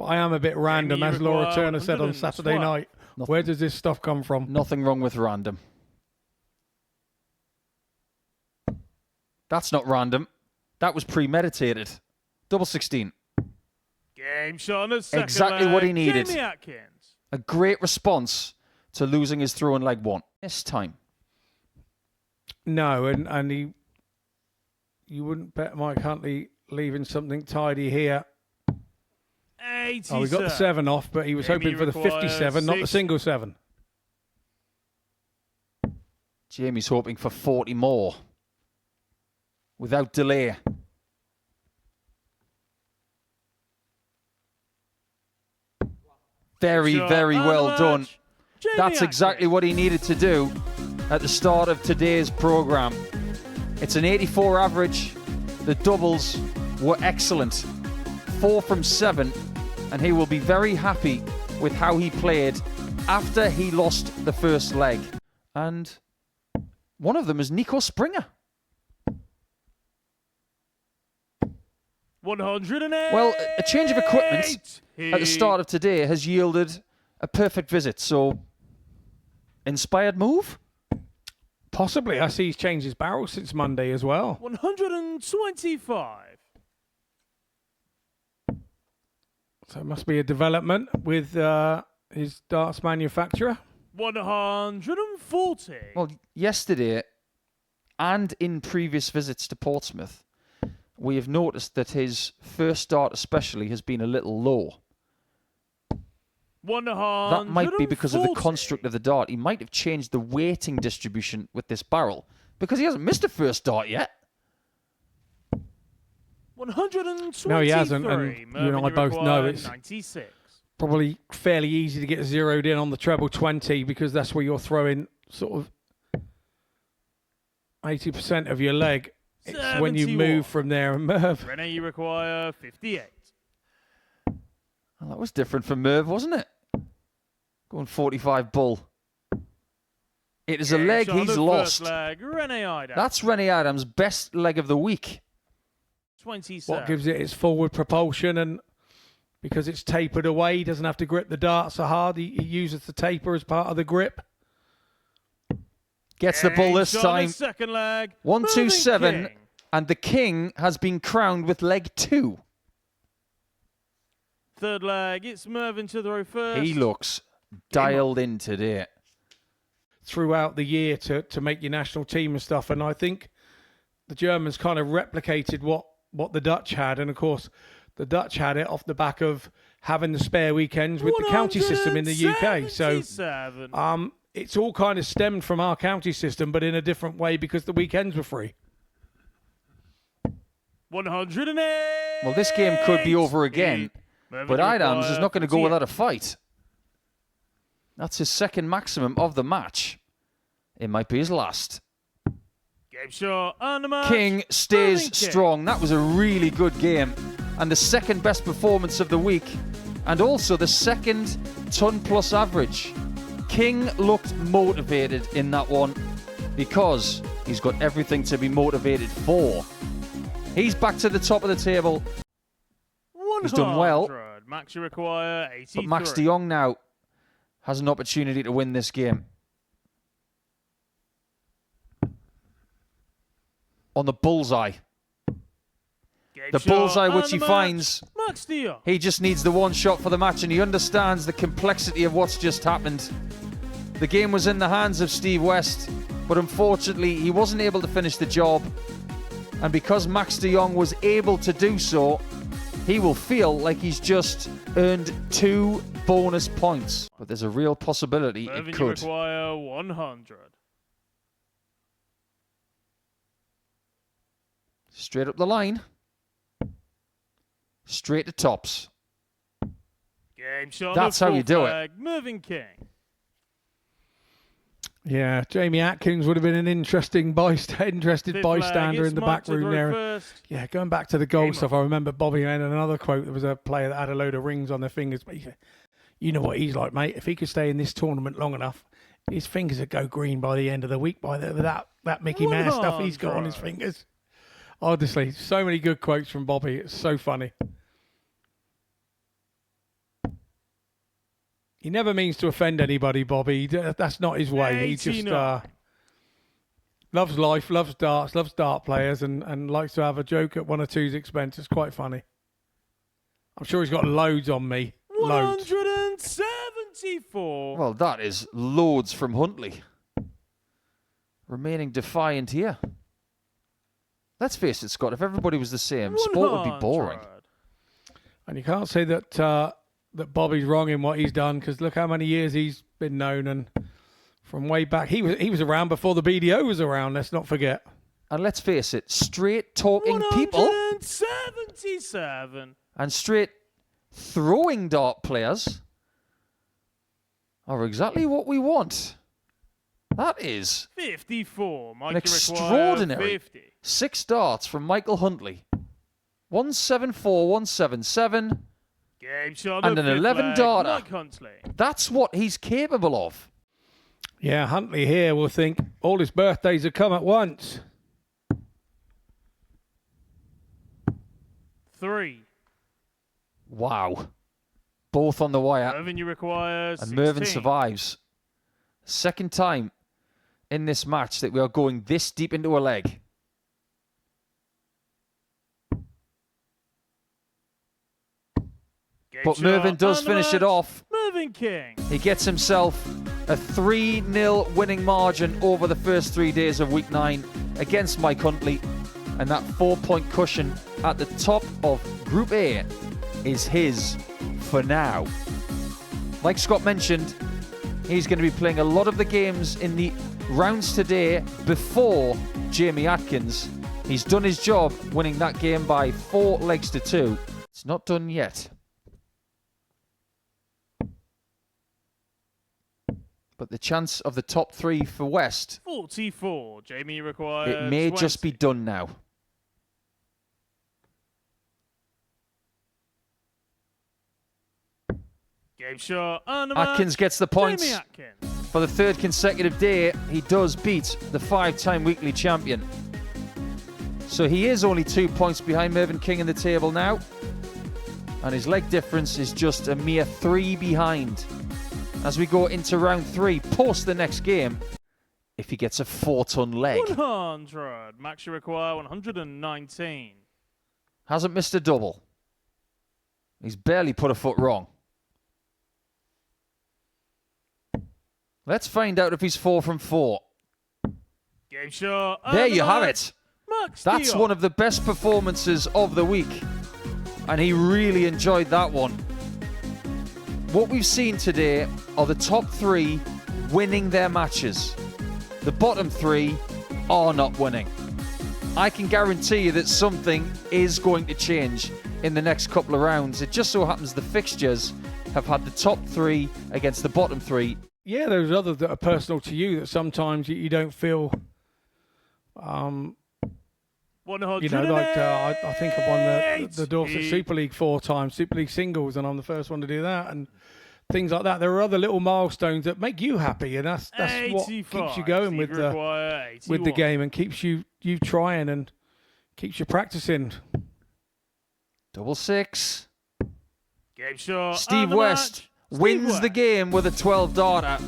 I am a bit random, as Laura Turner said on Saturday night. Where does this stuff come from? Nothing wrong with random. That's not random. That was premeditated. Double 16. Game shot on the second Exactly leg. what he needed. Jamie Atkins. A great response to losing his throw in leg 1. This time. No, and you wouldn't bet Mike Huntley leaving something tidy here. 80. Oh, we got the 7 off, but he was hoping for the 57, not the single 7. Jamie's hoping for 40 more. Without delay. Very, very well done. That's exactly what he needed to do at the start of today's program. It's an 84 average. The doubles were excellent. 4 from 7, and he will be very happy with how he played after he lost the first leg. And one of them is Nico Springer. 108. Well, a change of equipment at the start of today has yielded a perfect visit. So, inspired move? Possibly. I see he's changed his barrel since Monday as well. 125. So it must be a development with his darts manufacturer. 140. Well, yesterday and in previous visits to Portsmouth, we have noticed that his first dart especially has been a little low. 140. That might be because of the construct of the dart. He might have changed the weighting distribution with this barrel because he hasn't missed a first dart yet. 123. No, he hasn't, and you and I both know it's 96. probably fairly easy to get zeroed in on the treble 20 because that's where you're throwing sort of 80% of your leg. It's when you move from there. And Merv. Rene, you require 58. Well, that was different from Merv, wasn't it? Going 45 bull. It is a leg he's lost. Leg, Rene Eidams. That's Rene Eidams' best leg of the week. 27. What gives it its forward propulsion, and because it's tapered away, he doesn't have to grip the dart so hard. He uses the taper as part of the grip. Gets the bull this time. Second leg. 127, and the king has been crowned with leg 2. Third leg, it's Mervyn to throw first. He looks dialed in today. Throughout the year to make your national team and stuff, and I think the Germans kind of replicated what the Dutch had, and of course the Dutch had it off the back of having the spare weekends with the county system in the UK. So it's all kind of stemmed from our county system, but in a different way because the weekends were free. 108. Well, this game could be over again, but Eidams is not going to go without a fight. That's his second maximum of the match. It might be his last. Game shot on the match. King stays strong. That was a really good game. And the second best performance of the week. And also the second ton plus average. King looked motivated in that one because he's got everything to be motivated for. He's back to the top of the table. He's done well. Max, you require 83. But Max de Jong now has an opportunity to win this game. On the bullseye. The bullseye which he finds, Max de Jong. he just needs the one shot for the match, and he understands the complexity of what's just happened. The game was in the hands of Steve West, but unfortunately he wasn't able to finish the job. And because Max de Jong was able to do so, he will feel like he's just earned 2 bonus points. But there's a real possibility it could. You require 100. Straight up the line. Straight to tops. Game shot. That's how you do it. Mervyn King. Yeah, Jamie Atkins would have been an interesting interested bystander in the back room there. Yeah, going back to the goal stuff, I remember Bobby had another quote. There was a player that had a load of rings on their fingers. But you know what he's like, mate. If he could stay in this tournament long enough, his fingers would go green by the end of the week by that Mickey Mouse stuff he's got on his fingers. Honestly, so many good quotes from Bobby. It's so funny. He never means to offend anybody, Bobby. That's not his way. He just loves life, loves darts, loves dart players, and likes to have a joke at one or two's expense. It's quite funny. I'm sure he's got loads on me. Loads. 174. Well, that is loads from Huntley. Remaining defiant here. Let's face it, Scott, if everybody was the same, sport would be boring. And you can't say that that Bobby's wrong in what he's done, because look how many years he's been known, and from way back, he was around before the BDO was around, let's not forget. And let's face it, straight talking people 177. and straight throwing dart players are exactly what we want. That is 54. an extraordinary 50. 6 darts from Michael Huntley. 174, 177, Game shot and an 11 darter. Mike Huntley. That's what he's capable of. Yeah, Huntley here will think all his birthdays have come at once. 3. Wow. Both on the wire. Mervyn, you require And 16. Mervyn survives. Second time in this match that we are going this deep into a leg. But Mervyn does finish it off. Mervyn King. He gets himself a 3-0 winning margin over the first 3 days of week 9 against Mike Huntley. And that 4-point cushion at the top of Group A is his for now. Like Scott mentioned, he's going to be playing a lot of the games in the rounds today before Jamie Atkins. He's done his job winning that game by 4 legs to 2. It's not done yet. But the chance of the top 3 for West, 44. Jamie requires it may 20. just be done now. Game shot. And the Atkins match. gets the points. Jamie Atkins. For the 3rd consecutive day, he does beat the 5-time weekly champion. So he is only 2 points behind Mervyn King in the table now. And his leg difference is just a mere 3 behind. As we go into round 3, post the next game, if he gets a 4-ton leg. 100. Max, you require 119. Hasn't missed a double. He's barely put a foot wrong. Let's find out if he's 4 from 4. Game shot. There and you the have match. it. Max That's Diop. one of the best performances of the week. And he really enjoyed that one. What we've seen today are the top 3 winning their matches. The bottom 3 are not winning. I can guarantee you that something is going to change in the next couple of rounds. It just so happens the fixtures have had the top 3 against the bottom 3. Yeah, there's others that are personal to you that sometimes you don't feel. 100. You know, like I think I've won the Dorset Super League 4 times, Super League singles, and I'm the first one to do that, and things like that. There are other little milestones that make you happy, and that's what keeps you going with the game, and keeps you trying and keeps you practicing. Double 6. Game shot. Steve and the West match. wins Steve the West. game with a 12 darter.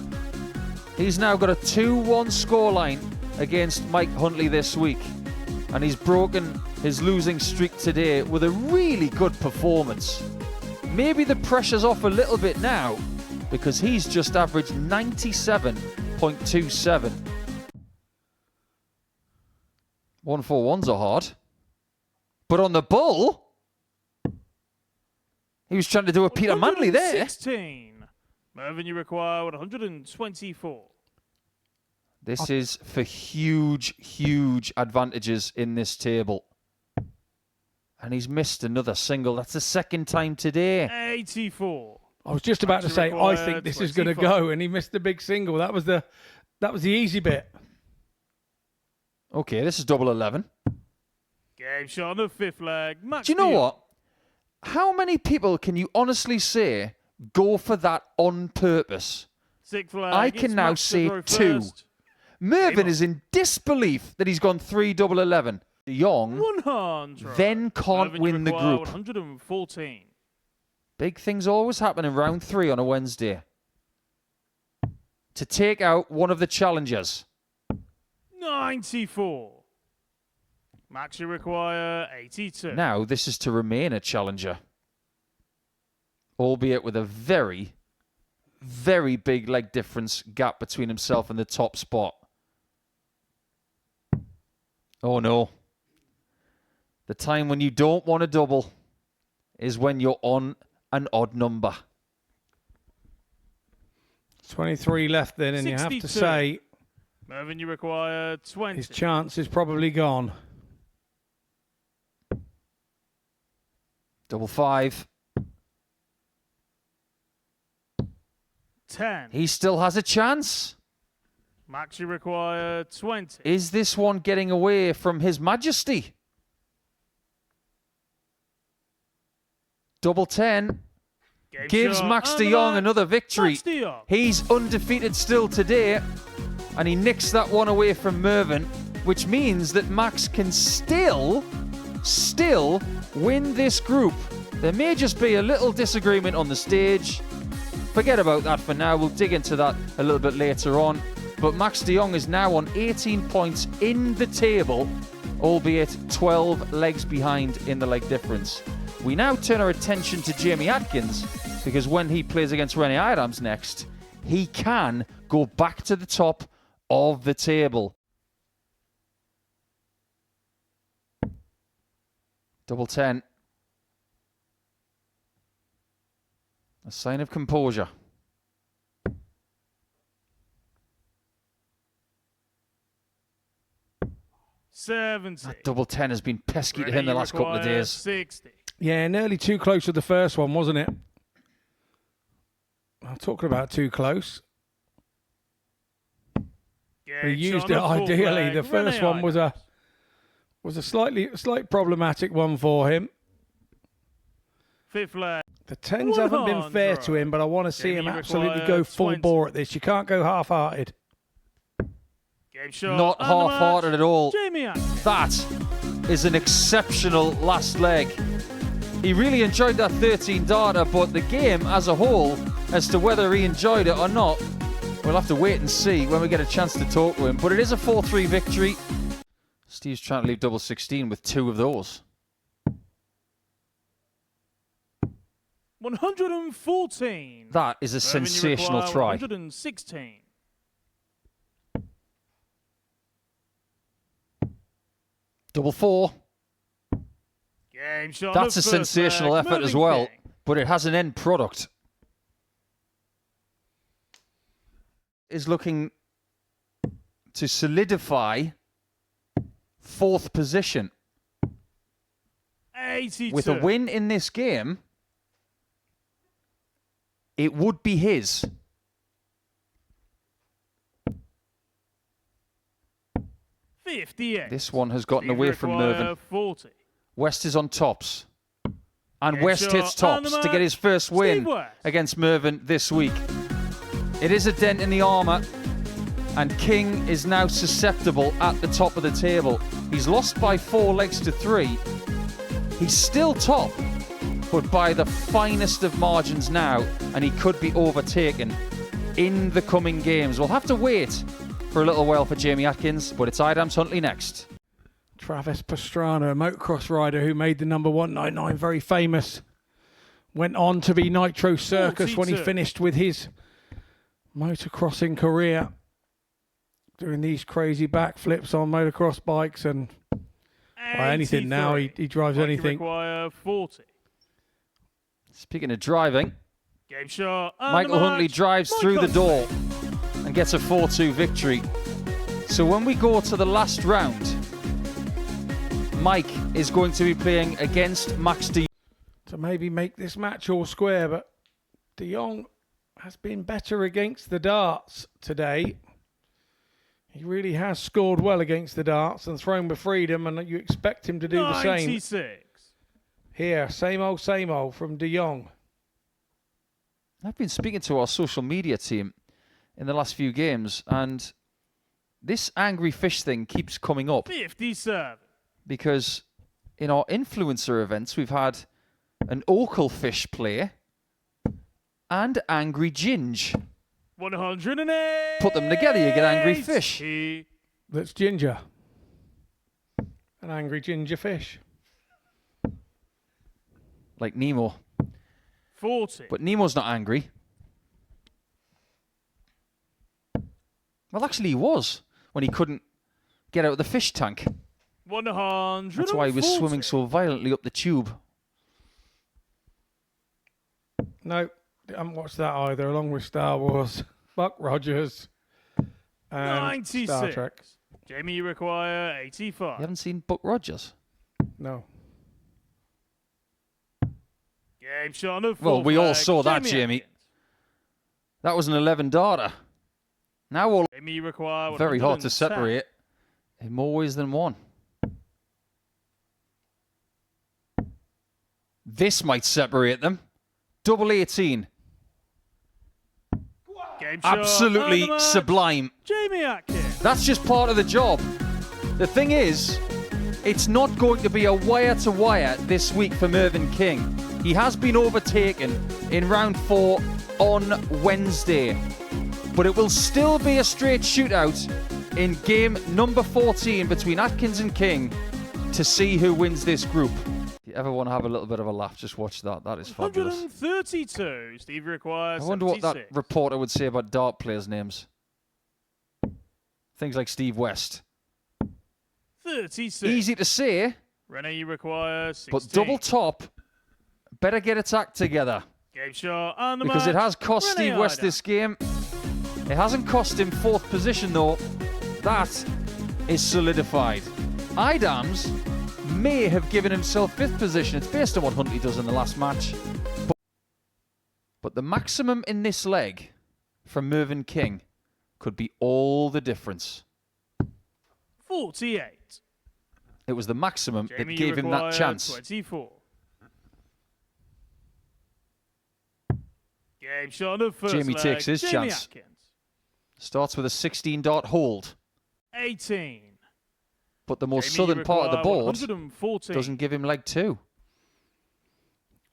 He's now got a 2-1 scoreline against Mike Huntley this week. And he's broken his losing streak today with a really good performance. Maybe the pressure's off a little bit now because he's just averaged 97.27. 141s are hard. But on the bull, he was trying to do a Peter Manley there. 16. Mervyn, you require 124. This is for huge, huge advantages in this table. And he's missed another single. That's the 2nd time today. 84. I was just about to say, I think this is going to 25. go, and he missed the big single. That was the easy bit. Okay, this is double 11. Game shot on the 5th leg. Max Do you know Diop. what? How many people can you honestly say go for that on purpose? 6th leg. I can It's now Max to say throw 2. first. Mervyn is in disbelief that he's gone 3 double 11. Jong 100. then can't Mervyn, you win the require group. 114. Big things always happen in round 3 on a Wednesday. to take out one of the challengers. 94. Max, you require 82. Now, this is to remain a challenger, albeit with a very, very big leg difference gap between himself and the top spot. Oh no. The time when you don't want a double is when you're on an odd number. 23 left then, and you have to 62. say Mervyn, you require 20. his chance is probably gone. Double 5. 10. He still has a chance. Max, you require 20. Is this one getting away from His Majesty? Double 10 Game gives shot Max and de the Jong match. another victory. Max de Jong. He's undefeated still today, and he nicks that one away from Mervyn, which means that Max can still win this group. There may just be a little disagreement on the stage. Forget about that for now. We'll dig into that a little bit later on. But Max de Jong is now on 18 points in the table, albeit 12 legs behind in the leg difference. We now turn our attention to Jamie Atkins, because when he plays against Rennie Eidams next, he can go back to the top of the table. Double 10. A sign of composure. That double 10 has been pesky to him the last couple of days. 60. Yeah, nearly too close with the first one, wasn't it? I'm talking about too close. He used it ideally. The first one was a slight problematic one for him. Fifth leg. The 10s haven't been fair to him, but I want to see him absolutely go full bore at this. You can't go half-hearted. Game shot Not and the half-hearted match. at all. Jamie Atkins. That is an exceptional last leg. He really enjoyed that 13 darter, but the game as a whole, as to whether he enjoyed it or not, we'll have to wait and see when we get a chance to talk to him. But it is a 4-3 victory. Steve's trying to leave double 16 with 2 of those. 114. That is a sensational try. 116. Double 4. Game shot. That's a of first sensational leg. effort as Mervyn well, King. but it has an end product. Is looking to solidify 4th position. 82. With a win in this game, it would be his. This one has gotten away from Mervyn. 40. West is on tops. And Game West shot hits tops and the to get his first win Steve West. against Mervyn this week. It is a dent in the armour, and King is now susceptible at the top of the table. He's lost by 4 legs to 3. He's still top, but by the finest of margins now, and he could be overtaken in the coming games. We'll have to wait for a little while for Jamie Atkins, but it's Eidams Huntley next. Travis Pastrana, a motocross rider who made the number 199 very famous. Went on to be Nitro Circus when he 42. finished with his motocrossing career. Doing these crazy backflips on motocross bikes and anything now. He drives anything. Require 40. Speaking of driving, Game shot. and Michael the Huntley match. drives Mike through the Huntley. door and gets a 4-2 victory. So when we go to the last round, Mike is going to be playing against Max de To maybe make this match all square, but de Jong has been better against the darts today. He really has scored well against the darts and thrown with freedom, and you expect him to do the same. 96. Here, same old from de Jong. I've been speaking to our social media team in the last few games, and this angry fish thing keeps coming up 57. because in our influencer events, we've had an Ocal Fish play and Angry Ginge. 108. Put them together, you get angry fish. That's ginger. An angry ginger fish. Like Nemo. 40. But Nemo's not angry. Well, actually, he was when he couldn't get out of the fish tank. 100. That's why he was swimming so violently up the tube. No, I haven't watched that either, along with Star Wars, Buck Rogers, and 96. Star Trek. Jamie, you require You 85. haven't seen Buck Rogers? No. Game shot of Well, we all flag. saw that, Jamie. Atkins. That was an 11-darter. Now all Jamie, you require very hard to 110. separate in more ways than one. This might separate them. Double 18. Game shot Absolutely of the match. sublime. Jamie Atkins. That's just part of the job. The thing is, it's not going to be a wire-to-wire this week for Mervyn King. He has been overtaken in round 4 on Wednesday. But it will still be a straight shootout in game number 14 between Atkins and King to see who wins this group. If you ever want to have a little bit of a laugh, just watch that. That is fabulous. 132. Steve requires I wonder what that 76. reporter would say about dart players' names. Things like Steve West. 36. Easy to say, Renee, you require 16. but double top, better get its act together. Game shot and the Because match. it has cost Renee Steve West Eidams. this game. It hasn't cost him 4th position though. That is solidified. Eidams may have given himself 5th position. It's based on what Huntley does in the last match. But the maximum in this leg from Mervyn King could be all the difference. 48. It was the maximum Jamie, that you gave him that require chance. 24. Game shot of first Jamie leg. takes his Jamie chance. Atkins. Starts with a 16-dart hold. 18. But the more Jamie, you southern part of the require board 114. doesn't give him leg 2.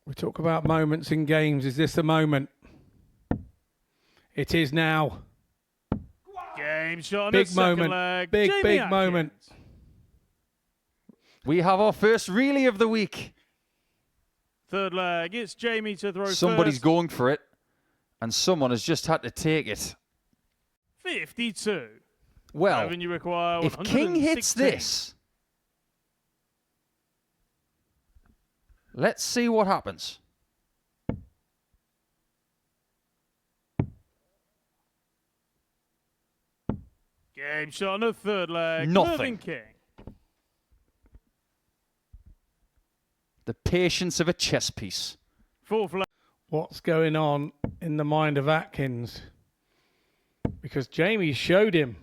We talk about moments in games. Is this the moment? It is now. Game shot on Big the second moment. leg. Big, Jamie big Atkins. moment. We have our first relay of the week. Third leg. It's Jamie to throw Somebody's first. going for it, and someone has just had to take it. 52. Well, Mervyn, you require if King hits 116. this, let's see what happens. Game shot on the third leg. Nothing. Mervyn King. The patience of a chess piece. Fourth leg. What's going on in the mind of Atkins? Because Jamie showed him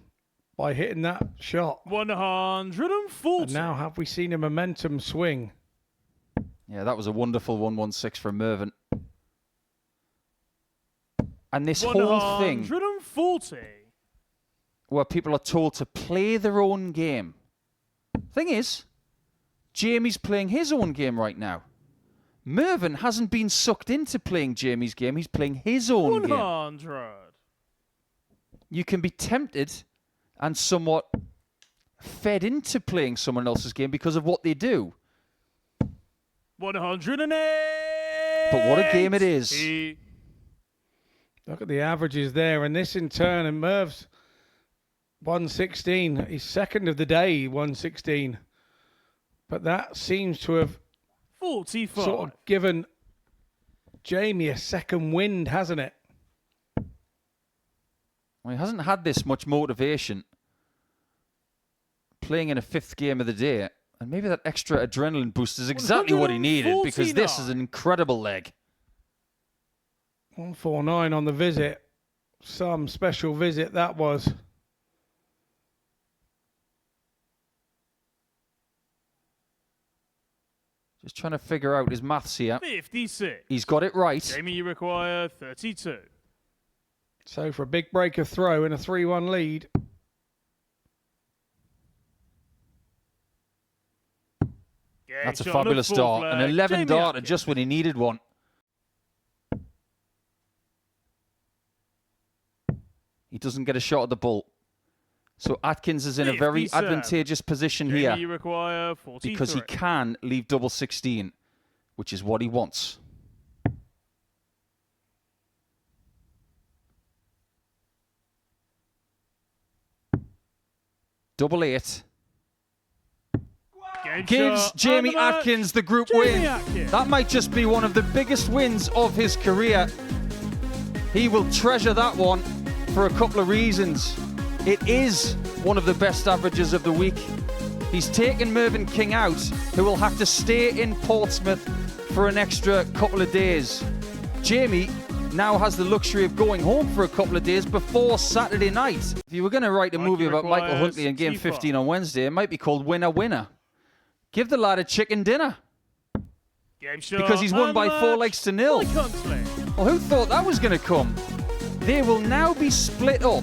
by hitting that shot. 140. And now have we seen a momentum swing? Yeah, that was a wonderful 116 from Mervyn. And this whole thing 140. where people are told to play their own game. Thing is, Jamie's playing his own game right now. Mervyn hasn't been sucked into playing Jamie's game. He's playing his own game. 100. You can be tempted and somewhat fed into playing someone else's game because of what they do. 108. But what a game it is. Look at the averages there. And this in turn, and Merv's 116. He's second of the day, 116. But that seems to have 45. sort of given Jamie a second wind, hasn't it? Well, he hasn't had this much motivation playing in a 5th game of the day. And maybe that extra adrenaline boost is exactly what he needed because this is an incredible leg. 149 on the visit. Some special visit that was. Just trying to figure out his maths here. 56. He's got it right. Jamie, you require 32. So for a big breaker throw in a 3-1 lead. That's a fabulous start. An 11 darter just when he needed one. he doesn't get a shot at the bull. So Atkins is in a very 57. advantageous position Jamie, here you require 43. because he can leave double 16, which is what he wants. Double 8. Game Gives shot Jamie and the match. Atkins the group Jamie win. Atkins. That might just be one of the biggest wins of his career. He will treasure that one for a couple of reasons. It is one of the best averages of the week. He's taken Mervyn King out, who will have to stay in Portsmouth for an extra couple of days. Jamie now has the luxury of going home for a couple of days before Saturday night. If you were going to write a movie about Michael Huntley in Game 15 on Wednesday, it might be called Winner Winner. Give the lad a chicken dinner. Game shot Because he's won and by the 4 match. legs to 0. Mike Huntley. Well, who thought that was going to come? They will now be split up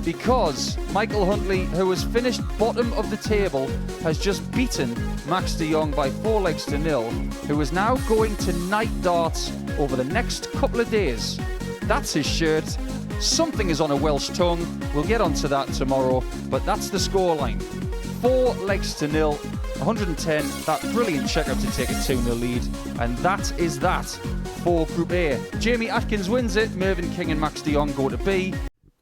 because Michael Huntley, who has finished bottom of the table, has just beaten Max de Jong by 4 legs to 0, who is now going to night darts over the next couple of days. That's his shirt. Something is on a Welsh tongue. We'll get onto that tomorrow, but that's the scoreline. 4 legs to 0, 110, that brilliant checkup to take a 2-0 lead, and that is that for Group A. Jamie Atkins wins it, Mervyn King and Max de Jong go to B.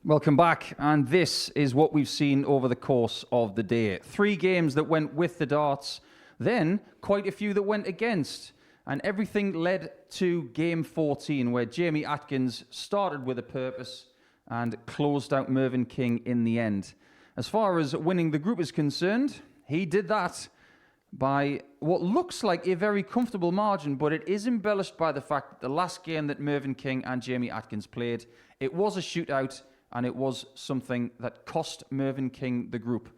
Welcome back, and this is what we've seen over the course of the day. 3 games that went with the darts, then quite a few that went against, and everything led to Game 14, where Jamie Atkins started with a purpose and closed out Mervyn King in the end. As far as winning the group is concerned, he did that by what looks like a very comfortable margin, but it is embellished by the fact that the last game that Mervyn King and Jamie Atkins played, it was a shootout, and it was something that cost Mervyn King the group.